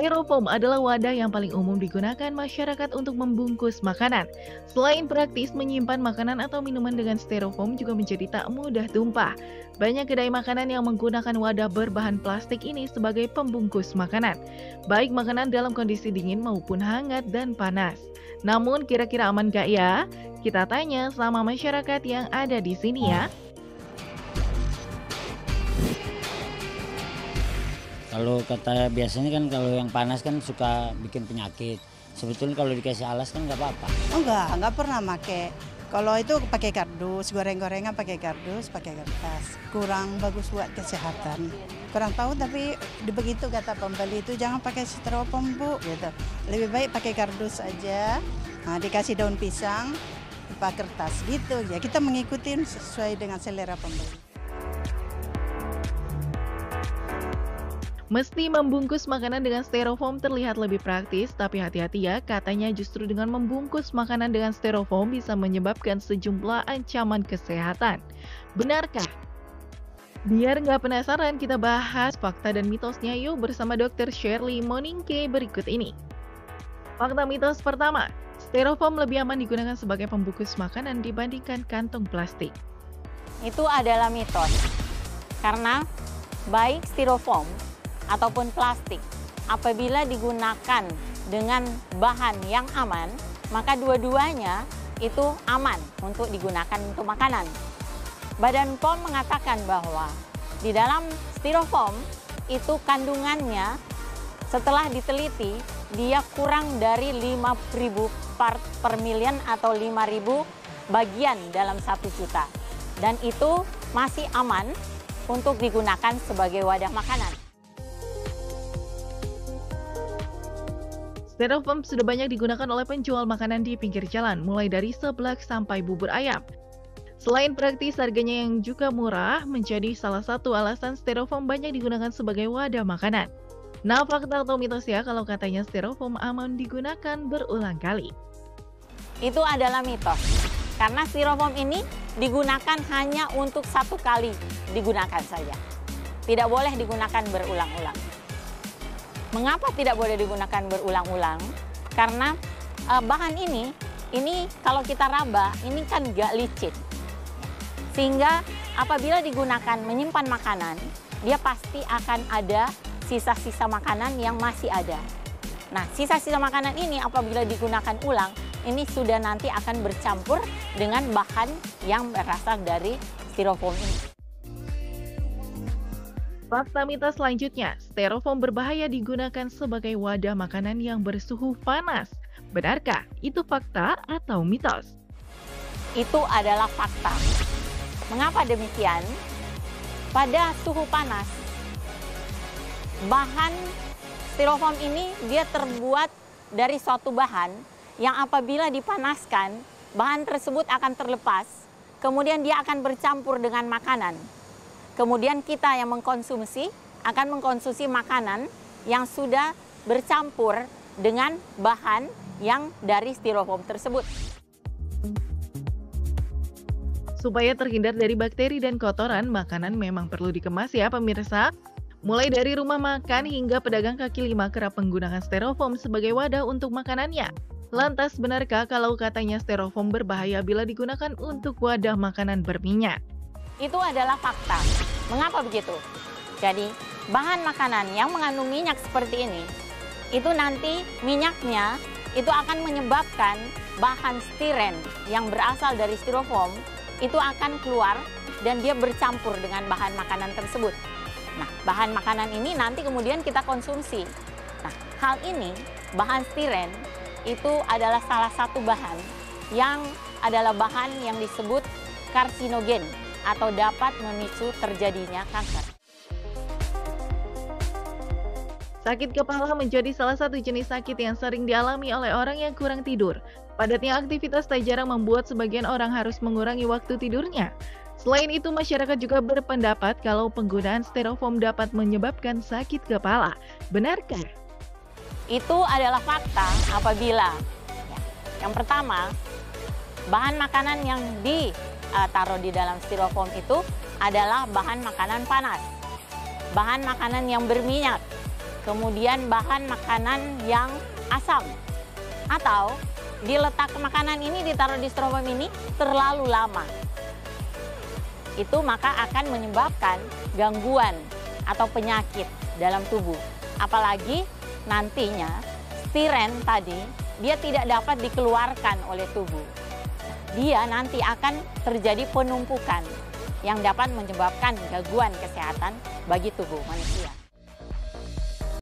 Styrofoam adalah wadah yang paling umum digunakan masyarakat untuk membungkus makanan. Selain praktis, menyimpan makanan atau minuman dengan styrofoam juga menjadi tak mudah tumpah. Banyak kedai makanan yang menggunakan wadah berbahan plastik ini sebagai pembungkus makanan, baik makanan dalam kondisi dingin maupun hangat dan panas. Namun kira-kira aman gak ya? Kita tanya sama masyarakat yang ada di sini ya. Kalau kata biasanya kan kalau yang panas kan suka bikin penyakit. Sebetulnya kalau dikasih alas kan nggak apa-apa. Oh enggak pernah pakai. Kalau itu pakai kardus, goreng-gorengan pakai kardus, pakai kertas. Kurang bagus buat kesehatan. Kurang tahu tapi begitu kata pembeli itu jangan pakai styrofoam Bu, gitu. Lebih baik pakai kardus aja. Nah, dikasih daun pisang, pakai kertas gitu. Ya kita mengikuti sesuai dengan selera pembeli. Meski membungkus makanan dengan styrofoam terlihat lebih praktis, tapi hati-hati ya, katanya justru dengan membungkus makanan dengan styrofoam bisa menyebabkan sejumlah ancaman kesehatan. Benarkah? Biar nggak penasaran, kita bahas fakta dan mitosnya yuk bersama Dr. Shirley Moningke berikut ini. Fakta mitos pertama, styrofoam lebih aman digunakan sebagai pembungkus makanan dibandingkan kantong plastik. Itu adalah mitos, karena baik styrofoam ataupun plastik, apabila digunakan dengan bahan yang aman, maka dua-duanya itu aman untuk digunakan untuk makanan. Badan POM mengatakan bahwa di dalam styrofoam itu kandungannya setelah diteliti dia kurang dari 5.000 part per million atau 5.000 bagian dalam 1 juta. Dan itu masih aman untuk digunakan sebagai wadah makanan. Styrofoam sudah banyak digunakan oleh penjual makanan di pinggir jalan, mulai dari seblak sampai bubur ayam. Selain praktis, harganya yang juga murah menjadi salah satu alasan styrofoam banyak digunakan sebagai wadah makanan. Nah, fakta atau mitos ya kalau katanya styrofoam aman digunakan berulang kali? Itu adalah mitos, karena styrofoam ini digunakan hanya untuk 1 kali digunakan saja. Tidak boleh digunakan berulang-ulang. Mengapa tidak boleh digunakan berulang-ulang? Karena bahan ini kalau kita raba, ini kan gak licin. Sehingga apabila digunakan menyimpan makanan, dia pasti akan ada sisa-sisa makanan yang masih ada. Nah, sisa-sisa makanan ini apabila digunakan ulang, ini sudah nanti akan bercampur dengan bahan yang berasal dari styrofoam ini. Fakta mitos selanjutnya, styrofoam berbahaya digunakan sebagai wadah makanan yang bersuhu panas. Benarkah itu fakta atau mitos? Itu adalah fakta. Mengapa demikian? Pada suhu panas, bahan styrofoam ini dia terbuat dari suatu bahan yang apabila dipanaskan, bahan tersebut akan terlepas, kemudian dia akan bercampur dengan makanan. Kemudian kita yang mengkonsumsi akan mengkonsumsi makanan yang sudah bercampur dengan bahan yang dari styrofoam tersebut. Supaya terhindar dari bakteri dan kotoran, makanan memang perlu dikemas ya pemirsa. Mulai dari rumah makan hingga pedagang kaki lima kerap menggunakan styrofoam sebagai wadah untuk makanannya. Lantas benarkah kalau katanya styrofoam berbahaya bila digunakan untuk wadah makanan berminyak? Itu adalah fakta. Mengapa begitu? Jadi, bahan makanan yang mengandung minyak seperti ini, itu nanti minyaknya itu akan menyebabkan bahan stiren yang berasal dari styrofoam itu akan keluar dan dia bercampur dengan bahan makanan tersebut. Nah, bahan makanan ini nanti kemudian kita konsumsi. Nah, hal ini, bahan stiren itu adalah salah satu bahan yang adalah bahan yang disebut karsinogen atau dapat memicu terjadinya kanker. Sakit kepala menjadi salah satu jenis sakit yang sering dialami oleh orang yang kurang tidur. Padatnya aktivitas tak jarang membuat sebagian orang harus mengurangi waktu tidurnya. Selain itu, masyarakat juga berpendapat kalau penggunaan styrofoam dapat menyebabkan sakit kepala. Benarkah? Itu adalah fakta apabila yang pertama, bahan makanan yang ditaruh di dalam styrofoam itu adalah bahan makanan panas, bahan makanan yang berminyak. kemudian bahan makanan yang asam, atau diletak makanan ini ditaruh di styrofoam ini terlalu lama. Itu maka akan menyebabkan gangguan atau penyakit dalam tubuh. Apalagi nantinya stiren tadi dia tidak dapat dikeluarkan oleh tubuh. Dia nanti akan terjadi penumpukan yang dapat menyebabkan gangguan kesehatan bagi tubuh manusia.